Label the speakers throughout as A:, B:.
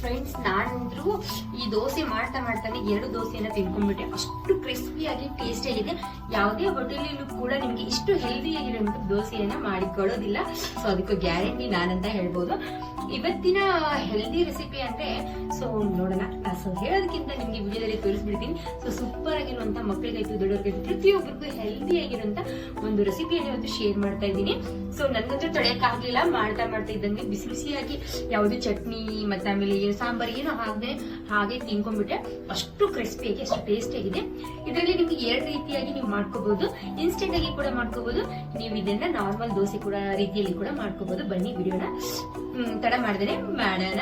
A: Friends, ನಾನಂದ್ರೂ ಈ ದೋಸೆ ಮಾಡ್ತಾನೆ 2 ದೋಸೆನ ತಿನ್ಕೊಂಡ್ಬಿಟ್ಟೆ. ಅಷ್ಟು ಕ್ರಿಸ್ಪಿಯಾಗಿ ಟೇಸ್ಟಿ ಆಗಿದೆ. ಯಾವುದೇ ಹೋಟೆಲಲ್ಲೂ ಕೂಡ ನಿಮ್ಗೆ ಇಷ್ಟು ಹೆಲ್ದಿ ಆಗಿರುವಂತ ದೋಸೆಯನ್ನ ಮಾಡಿ ಕೊಡೋದಿಲ್ಲ. ಸೊ ಅದಕ್ಕೆ ಗ್ಯಾರಂಟಿ ನಾನಂತ ಹೇಳ್ಬೋದು. ಇವತ್ತಿನ ಹೆಲ್ದಿ ರೆಸಿಪಿ ಅಂದ್ರೆ ಸೊ ನೋಡೋಣ. ಸೊ ಹೇಳೋದಕ್ಕಿಂತ ನಿಮ್ಗೆ ವಿಡಿಯೋದಲ್ಲಿ ತೋರಿಸ್ಬಿಡ್ತೀನಿ. ಸೊ ಸೂಪರ್ ಆಗಿರುವಂತ ಮಕ್ಕಳಿಗಾಯ್ತು, ದೊಡ್ಡವ್ರಿಗಾಯ್ತು, ಪ್ರತಿಯೊಬ್ಬರಿಗೂ ಹೆಲ್ದಿ ಆಗಿರುವಂತ ಒಂದು ರೆಸಿಪಿಯನ್ನು ಇವತ್ತು ಶೇರ್ ಮಾಡ್ತಾ ಇದ್ದೀನಿ. ಸೊ ನನ್ಗಂತೂ ತಡೆಯಕ್ಕಾಗ್ಲಿಲ್ಲ. ಮಾಡ್ತಾ ಇದ್ದಂಗೆ ಬಿಸಿ ಬಿಸಿಯಾಗಿ ಯಾವ್ದು ಚಟ್ನಿ ಮತ್ತೆ ಆಮೇಲೆ ಸಾಂಬಾರ್ ಏನೋ ಹಾಗೆ ತಿನ್ಕೊಂಡ್ಬಿಟ್ಟೆ. ಅಷ್ಟು ಕ್ರಿಸ್ಪಿಯಾಗಿ, ಅಷ್ಟು ಟೇಸ್ಟ್ ಆಗಿದೆ. ಇದರಲ್ಲಿ ನಿಮ್ಗೆ 2 ರೀತಿಯಾಗಿ ನೀವು ಮಾಡ್ಕೋಬಹುದು. ಇನ್ಸ್ಟೆಂಟ್ ಆಗಿ ಕೂಡ ಮಾಡ್ಕೋಬಹುದು. ನೀವು ಇದನ್ನ ನಾರ್ಮಲ್ ದೋಸೆ ಕೂಡ ರೀತಿಯಲ್ಲಿ ಕೂಡ ಮಾಡ್ಕೋಬಹುದು. ಬನ್ನಿ ವಿಡಿಯೋನ ತಡ ಮಾಡ್ದೇನೆ ಮಾಡೋಣ.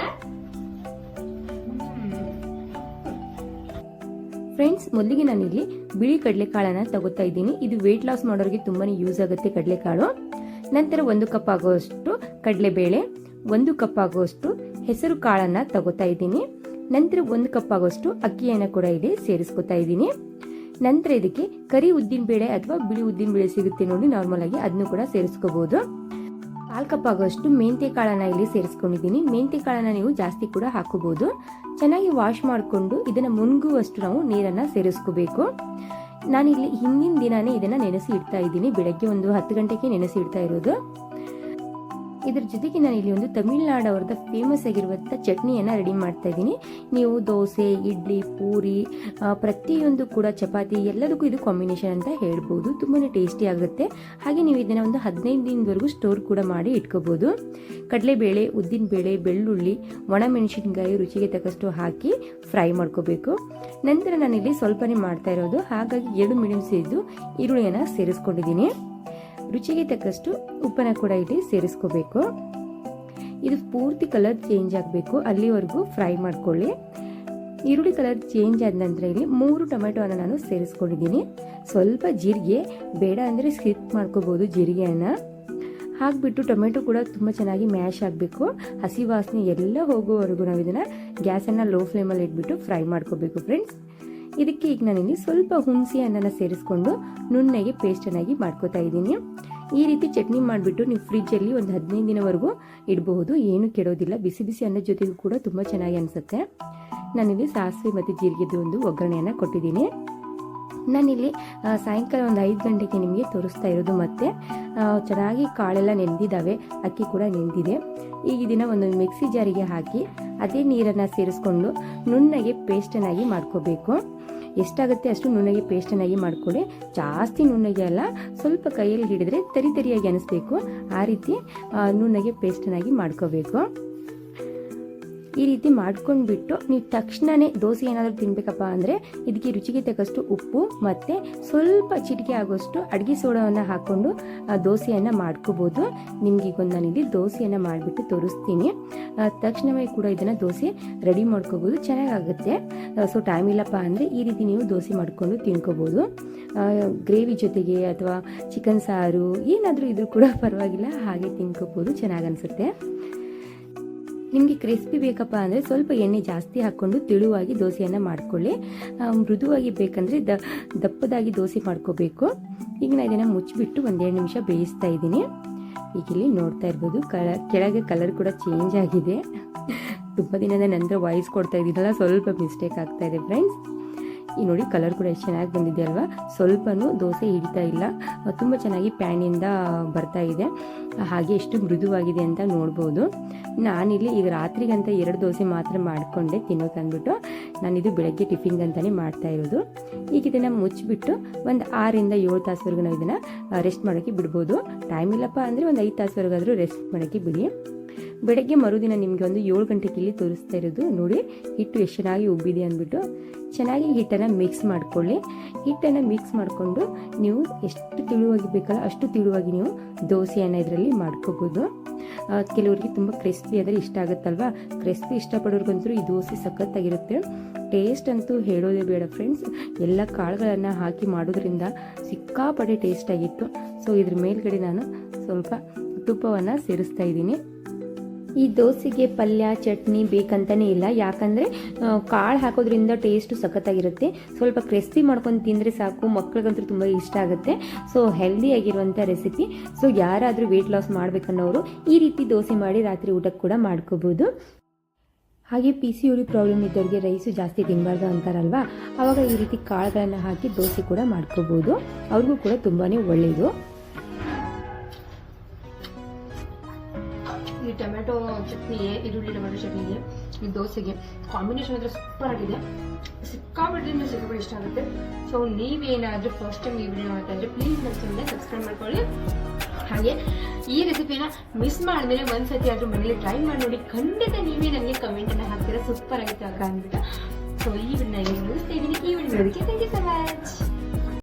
B: ಫ್ರೆಂಡ್ಸ್, ಮೊದಲಿಗೆ ನಾನಿಲ್ಲಿ ಬಿಳಿ ಕಡಲೆಕಾಳನ್ನ ತಗೋತಾ ಇದ್ದೀನಿ. ಇದು ವೇಟ್ ಲಾಸ್ ಮಾಡೋರಿಗೆ ತುಂಬಾನೇ ಯೂಸ್ ಆಗುತ್ತೆ ಕಡಲೆಕಾಳು. ನಂತರ 1 ಕಪ್ ಆಗುವಷ್ಟು ಕಡಲೆಬೇಳೆ, 1 ಕಪ್ ಆಗುವಷ್ಟು ಹೆಸರು ಕಾಳನ್ನ ತಗೋತಾ ಇದ್ದೀನಿ. ನಂತರ 1 ಕಪ್ ಆಗುವಷ್ಟು ಅಕ್ಕಿಯನ್ನ ಕೂಡ ಇಲ್ಲಿ ಸೇರಿಸ್ಕೊತಾ ಇದ್ದೀನಿ. ನಂತರ ಇದಕ್ಕೆ ಕರಿ ಉದ್ದಿನ ಬೇಳೆ ಅಥವಾ ಬಿಳಿ ಉದ್ದಿನ ಬೇಳೆ ಸಿಗುತ್ತೆ ನೋಡಿ, ನಾರ್ಮಲ್ ಆಗಿ ಅದನ್ನು ಕೂಡ ಸೇರಿಸ್ಕೋಬಹುದು. 1/4 ಕಪ್ ಆಗುವಷ್ಟು ಮೆಂತ್ಯ ಕಾಳನ್ನ ಇಲ್ಲಿ ಸೇರಿಸ್ಕೊಂಡಿದ್ದೀನಿ. ಮೆಂತ್ಯ ಕಾಳನ್ನ ನೀವು ಜಾಸ್ತಿ ಕೂಡ ಹಾಕೋಬಹುದು. ಚೆನ್ನಾಗಿ ವಾಶ್ ಮಾಡಿಕೊಂಡು ಇದನ್ನ ಮುನ್ಗುವಷ್ಟು ನಾವು ನೀರನ್ನ ಸೇರಿಸ್ಕೋಬೇಕು. ನಾನಿಲ್ಲಿ ಹಿಂದಿನ ದಿನಾನೇ ಇದನ್ನ ನೆನೆಸಿ ಇಡ್ತಾ ಇದ್ದೀನಿ. ಬೆಳಗ್ಗೆ ಒಂದು 10 ಗಂಟೆಗೆ ನೆನೆಸಿ ಇಡ್ತಾ ಇರೋದು. ಇದ್ರ ಜೊತೆಗೆ ನಾನು ಇಲ್ಲಿ ಒಂದು ತಮಿಳುನಾಡು ಅವರದ ಫೇಮಸ್ ಆಗಿರುವಂಥ ಚಟ್ನಿಯನ್ನ ರೆಡಿ ಮಾಡ್ತಾ ಇದ್ದೀನಿ. ನೀವು ದೋಸೆ, ಇಡ್ಲಿ, ಪೂರಿ, ಪ್ರತಿಯೊಂದು ಕೂಡ ಚಪಾತಿ ಎಲ್ಲದಕ್ಕೂ ಇದು ಕಾಂಬಿನೇಷನ್ ಅಂತ ಹೇಳ್ಬೋದು. ತುಂಬಾನೇ ಟೇಸ್ಟಿ ಆಗುತ್ತೆ. ಹಾಗೆ ನೀವು ಇದನ್ನ ಒಂದು 15 ದಿನದವರೆಗೂ ಸ್ಟೋರ್ ಕೂಡ ಮಾಡಿ ಇಟ್ಕೋಬಹುದು. ಕಡಲೆಬೇಳೆ, ಉದ್ದಿನ ಬೇಳೆ, ಬೆಳ್ಳುಳ್ಳಿ, ಒಣಮೆಣಸಿನಕಾಯಿ ರುಚಿಗೆ ತಕ್ಕಷ್ಟು ಹಾಕಿ ಫ್ರೈ ಮಾಡ್ಕೋಬೇಕು. ನಂತರ ನಾನಿಲ್ಲಿ ಸ್ವಲ್ಪನೇ ಮಾಡ್ತಾ ಇರೋದು, ಹಾಗಾಗಿ 2 ಮೀಡಿಯಂ ಸೈಜು ಈರುಳ್ಳಿಯನ್ನ ಸೇರಿಸ್ಕೊಂಡಿದ್ದೀನಿ. ರುಚಿಗೆ ತಕ್ಕಷ್ಟು ಉಪ್ಪನ್ನ ಕೂಡ ಇಲ್ಲಿ ಸೇರಿಸ್ಕೋಬೇಕು. ಇದು ಪೂರ್ತಿ ಕಲರ್ ಚೇಂಜ್ ಆಗಬೇಕು, ಅಲ್ಲಿವರೆಗೂ ಫ್ರೈ ಮಾಡ್ಕೊಳ್ಳಿ. ಈರುಳ್ಳಿ ಕಲರ್ ಚೇಂಜ್ ಆದ ನಂತರ ಇಲ್ಲಿ 3 ಟೊಮೆಟೊನ ನಾನು ಸೇರಿಸ್ಕೊಂಡಿದ್ದೀನಿ. ಸ್ವಲ್ಪ ಜೀರಿಗೆ, ಬೇಡ ಅಂದರೆ ಸ್ಕಿಪ್ ಮಾಡ್ಕೋಬಹುದು ಜೀರಿಗೆಯನ್ನ. ಹಾಕ್ಬಿಟ್ಟು ಟೊಮೆಟೊ ಕೂಡ ತುಂಬ ಚೆನ್ನಾಗಿ ಮ್ಯಾಶ್ ಆಗಬೇಕು. ಹಸಿ ವಾಸನೆ ಎಲ್ಲ ಹೋಗೋವರೆಗೂ ನಾವು ಇದನ್ನ ಗ್ಯಾಸನ್ನು ಲೋ ಫ್ಲೇಮಲ್ಲಿ ಇಟ್ಬಿಟ್ಟು ಫ್ರೈ ಮಾಡ್ಕೋಬೇಕು ಫ್ರೆಂಡ್ಸ್. ಇದಕ್ಕೆ ಈಗ ನಾನಿಲ್ಲಿ ಸ್ವಲ್ಪ ಹುಣಸೆ ಹಣ್ಣನ್ನು ಸೇರಿಸ್ಕೊಂಡು ನುಣ್ಣಗೆ ಪೇಸ್ಟನ್ನಾಗಿ ಮಾಡ್ಕೋತಾ ಇದ್ದೀನಿ. ಈ ರೀತಿ ಚಟ್ನಿ ಮಾಡಿಬಿಟ್ಟು ನೀವು ಫ್ರಿಜ್ಜಲ್ಲಿ ಒಂದು 15 ದಿನವರೆಗೂ ಇಡಬಹುದು. ಏನು ಕೆಡೋದಿಲ್ಲ. ಬಿಸಿ ಬಿಸಿ ಅನ್ನದ ಜೊತೆಗೂ ಕೂಡ ತುಂಬ ಚೆನ್ನಾಗಿ ಅನಿಸುತ್ತೆ. ನಾನಿಲ್ಲಿ ಸಾಸಿವೆ ಮತ್ತು ಜೀರಿಗೆದು ಒಂದು ಒಗ್ಗರಣೆಯನ್ನು ಕೊಟ್ಟಿದ್ದೀನಿ. ನಾನಿಲ್ಲಿ ಸಾಯಂಕಾಲ ಒಂದು 5 ಗಂಟೆಗೆ ನಿಮಗೆ ತೋರಿಸ್ತಾ ಇರೋದು. ಮತ್ತೆ ಚೆನ್ನಾಗಿ ಕಾಳೆಲ್ಲ ನೆಂದಿದ್ದಾವೆ, ಅಕ್ಕಿ ಕೂಡ ನೆಂದಿದೆ. ಈಗ ಇದನ್ನ ಒಂದು ಮಿಕ್ಸಿ ಜಾರಿಗೆ ಹಾಕಿ ಅದೇ ನೀರನ್ನು ಸೇರಿಸ್ಕೊಂಡು ನುಣ್ಣಗೆ ಪೇಸ್ಟನ್ನಾಗಿ ಮಾಡ್ಕೋಬೇಕು. ಎಷ್ಟಾಗುತ್ತೆ ಅಷ್ಟು ನುಣ್ಣಗೆ ಪೇಸ್ಟನ್ನಾಗಿ ಮಾಡ್ಕೊಳ್ಳಿ. ಜಾಸ್ತಿ ನುಣ್ಣಗೆ ಅಲ್ಲ, ಸ್ವಲ್ಪ ಕೈಯಲ್ಲಿ ಹಿಡಿದ್ರೆ ತರಿಯಾಗಿ ಅನಿಸ್ಬೇಕು. ಆ ರೀತಿ ನುಣ್ಣಗೆ ಪೇಸ್ಟನ್ನಾಗಿ ಮಾಡ್ಕೋಬೇಕು. ಈ ರೀತಿ ಮಾಡ್ಕೊಂಡ್ಬಿಟ್ಟು ನೀವು ತಕ್ಷಣನೇ ದೋಸೆ ಏನಾದರೂ ತಿನ್ಬೇಕಪ್ಪ ಅಂದರೆ ಇದಕ್ಕೆ ರುಚಿಗೆ ತಕ್ಕಷ್ಟು ಉಪ್ಪು ಮತ್ತು ಸ್ವಲ್ಪ ಚಿಟಿಕೆ ಆಗೋಷ್ಟು ಅಡುಗೆ ಸೋಡಾವನ್ನು ಹಾಕ್ಕೊಂಡು ದೋಸೆಯನ್ನು ಮಾಡ್ಕೋಬೋದು. ನಿಮ್ಗೆ ಈಗ ನಾನಿಲ್ಲಿ ದೋಸೆಯನ್ನು ಮಾಡಿಬಿಟ್ಟು ತೋರಿಸ್ತೀನಿ. ತಕ್ಷಣವೇ ಕೂಡ ಇದನ್ನು ದೋಸೆ ರೆಡಿ ಮಾಡ್ಕೋಬೋದು, ಚೆನ್ನಾಗಾಗುತ್ತೆ. ಸೊ ಟೈಮ್ ಇಲ್ಲಪ್ಪ ಅಂದರೆ ಈ ರೀತಿ ನೀವು ದೋಸೆ ಮಾಡಿಕೊಂಡು ತಿನ್ಕೋಬೋದು. ಗ್ರೇವಿ ಜೊತೆಗೆ ಅಥವಾ ಚಿಕನ್ ಸಾರು ಏನಾದರೂ ಇದ್ರೂ ಕೂಡ ಪರವಾಗಿಲ್ಲ, ಹಾಗೆ ತಿನ್ಕೋಬೋದು, ಚೆನ್ನಾಗಿ ಅನಿಸುತ್ತೆ. ನಿಮಗೆ ಕ್ರಿಸ್ಪಿ ಬೇಕಪ್ಪ ಅಂದರೆ ಸ್ವಲ್ಪ ಎಣ್ಣೆ ಜಾಸ್ತಿ ಹಾಕ್ಕೊಂಡು ತೆಳುವಾಗಿ ದೋಸೆಯನ್ನು ಮಾಡ್ಕೊಳ್ಳಿ. ಮೃದುವಾಗಿ ಬೇಕಂದರೆ ದಪ್ಪದಾಗಿ ದೋಸೆ ಮಾಡ್ಕೋಬೇಕು. ಈಗ ನಾನು ಇದನ್ನು ಮುಚ್ಚಿಬಿಟ್ಟು 1-2 ನಿಮಿಷ ಬೇಯಿಸ್ತಾ ಇದ್ದೀನಿ. ಈಗ ಇಲ್ಲಿ ನೋಡ್ತಾ ಇರ್ಬೋದು ಕೆಳಗೆ ಕಲರ್ ಕೂಡ ಚೇಂಜ್ ಆಗಿದೆ. ತುಂಬ ದಿನದ ನಂತರ ವಾಯ್ಸ್ ಕೊಡ್ತಾ ಇದ್ದೀನಲ್ಲ, ಸ್ವಲ್ಪ ಮಿಸ್ಟೇಕ್ ಆಗ್ತಾ ಇದೆ ಫ್ರೆಂಡ್ಸ್. ಈ ನೋಡಿ ಕಲರ್ ಕೂಡ ಎಷ್ಟು ಚೆನ್ನಾಗಿ ಬಂದಿದೆ ಅಲ್ವಾ. ಸ್ವಲ್ಪನೂ ದೋಸೆ ಹಿಡಿತಾ ಇಲ್ಲ, ತುಂಬ ಚೆನ್ನಾಗಿ ಪ್ಯಾನಿಂದ ಬರ್ತಾ ಇದೆ. ಹಾಗೆ ಎಷ್ಟು ಮೃದುವಾಗಿದೆ ಅಂತ ನೋಡ್ಬೋದು. ನಾನಿಲ್ಲಿ ಈಗ ರಾತ್ರಿಗಂತ 2 ದೋಸೆ ಮಾತ್ರ ಮಾಡಿಕೊಂಡೆ ತಿನ್ನೋಕಂದ್ಬಿಟ್ಟು. ನಾನಿದು ಬೆಳಗ್ಗೆ ಟಿಫಿನ್ಗಂತಾನೆ ಮಾಡ್ತಾ ಇರೋದು. ಈಗ ಇದನ್ನು ಮುಚ್ಚಿಬಿಟ್ಟು ಒಂದು 6-7 ತಾಸುವರೆಗೂ ನಾವು ಇದನ್ನು ರೆಸ್ಟ್ ಮಾಡೋಕ್ಕೆ ಬಿಡ್ಬೋದು. ಟೈಮ್ ಇಲ್ಲಪ್ಪ ಅಂದರೆ ಒಂದು 5 ತಾಸುವರೆಗಾದರೂ ರೆಸ್ಟ್ ಮಾಡೋಕ್ಕೆ ಬಿಡಿ. ಬೆಳಗ್ಗೆ ಮರುದಿನ ನಿಮಗೆ ಒಂದು 7 ಗಂಟೆಗೆ ಇಲ್ಲಿ ತೋರಿಸ್ತಾ ಇರೋದು. ನೋಡಿ ಹಿಟ್ಟು ಎಷ್ಟು ಚೆನ್ನಾಗಿ ಉಬ್ಬಿದೆ ಅಂದ್ಬಿಟ್ಟು. ಚೆನ್ನಾಗಿ ಹಿಟ್ಟನ್ನು ಮಿಕ್ಸ್ ಮಾಡ್ಕೊಳ್ಳಿ. ಹಿಟ್ಟನ್ನು ಮಿಕ್ಸ್ ಮಾಡಿಕೊಂಡು ನೀವು ಎಷ್ಟು ತಿಳುವಾಗಿ ಬೇಕಲ್ಲ ಅಷ್ಟು ತಿಳುವಾಗಿ ನೀವು ದೋಸೆಯನ್ನು ಇದರಲ್ಲಿ ಮಾಡ್ಕೋಬೋದು. ಕೆಲವರಿಗೆ ತುಂಬ ಕ್ರಿಸ್ಪಿ ಆದರೆ ಇಷ್ಟ ಆಗುತ್ತಲ್ವಾ. ಕ್ರಿಸ್ಪಿ ಇಷ್ಟಪಡೋರ್ಗಂತೂ ಈ ದೋಸೆ ಸಖತ್ತಾಗಿರುತ್ತೆ. ಟೇಸ್ಟ್ ಅಂತೂ ಹೇಳೋದೇ ಬೇಡ ಫ್ರೆಂಡ್ಸ್. ಎಲ್ಲ ಕಾಳುಗಳನ್ನು ಹಾಕಿ ಮಾಡೋದ್ರಿಂದ ಸಿಕ್ಕಾಪಟ್ಟೆ ಟೇಸ್ಟ್ ಆಗಿತ್ತು. ಸೊ ಇದ್ರ ಮೇಲ್ಗಡೆ ನಾನು ಸ್ವಲ್ಪ ತುಪ್ಪವನ್ನು ಸೇರಿಸ್ತಾ ಇದ್ದೀನಿ. ಈ ದೋಸೆಗೆ ಪಲ್ಯ ಚಟ್ನಿ ಬೇಕಂತಲೇ ಇಲ್ಲ, ಯಾಕಂದರೆ ಕಾಳು ಹಾಕೋದ್ರಿಂದ ಟೇಸ್ಟು ಸಖತ್ತಾಗಿರುತ್ತೆ. ಸ್ವಲ್ಪ ಕ್ರಿಸ್ಪಿ ಮಾಡ್ಕೊಂಡು ತಿಂದರೆ ಸಾಕು, ಮಕ್ಕಳಿಗಂತೂ ತುಂಬ ಇಷ್ಟ ಆಗುತ್ತೆ. ಸೊ ಹೆಲ್ದಿ ಆಗಿರುವಂಥ ರೆಸಿಪಿ. ಸೊ ಯಾರಾದರೂ ವೆಯ್ಟ್ ಲಾಸ್ ಮಾಡಬೇಕನ್ನೋರು ಈ ರೀತಿ ದೋಸೆ ಮಾಡಿ ರಾತ್ರಿ ಊಟಕ್ಕೆ ಕೂಡ ಮಾಡ್ಕೋಬೋದು. ಹಾಗೆ PCOD ಪ್ರಾಬ್ಲಮ್ ಇದ್ದವ್ರಿಗೆ ರೈಸು ಜಾಸ್ತಿ ತಿನ್ನಬಾರ್ದು ಅಂತಾರಲ್ವಾ, ಆವಾಗ ಈ ರೀತಿ ಕಾಳುಗಳನ್ನು ಹಾಕಿ ದೋಸೆ ಕೂಡ ಮಾಡ್ಕೋಬೋದು. ಅವ್ರಿಗೂ ಕೂಡ ತುಂಬಾ ಒಳ್ಳೆಯದು.
A: ಈ ಟೊಮೆಟೊ ಚಟ್ನಿಗೆ, ಈರುಳ್ಳಿ ಟೊಮೆಟೊ ಚಟ್ನಿಗೆ, ಈ ದೋಸೆಗೆ ಕಾಂಬಿನೇಷನ್ ಮಾತ್ರ ಸೂಪರ್ ಆಗಿದೆ. ಸಿಕ್ಕಾಪಟ್ಟೆ ಇಷ್ಟ ಆಗುತ್ತೆ. ಸೊ ನೀವೇನಾದರೂ ಫಸ್ಟ್ ಟೈಮ್ ಈ ವಿಡಿಯೋ ಮಾಡ್ತಾ ಇದ್ರೆ ಪ್ಲೀಸ್ ನನ್ನ ಚಾನಲ್ನ ಸಬ್ಸ್ಕ್ರೈಬ್ ಮಾಡ್ಕೊಳ್ಳಿ. ಹಾಗೆ ಈ ರೆಸಿಪಿನ ಮಿಸ್ ಮಾಡಿದ್ರೆ ಒಂದ್ಸತಿ ಆದ್ರೂ ಮನೇಲಿ ಟ್ರೈ ಮಾಡಿ ನೋಡಿ. ಖಂಡಿತ ನೀವೇ ನನಗೆ ಕಮೆಂಟನ್ನು ಹಾಕ್ತೀರಾ ಸೂಪರ್ ಆಗಿತ್ತು ಅಕ್ಕ ಅಂತ. ಸೊ ಈ ವಿಡಿಯೋ ಮುಗಿಸ್ತಾ ಇದ್ದೀನಿ. ಈ ವಿಡಿಯೋ ನೋಡೋದಕ್ಕೆ ಥ್ಯಾಂಕ್ ಯು ಸೊ ಮಚ್.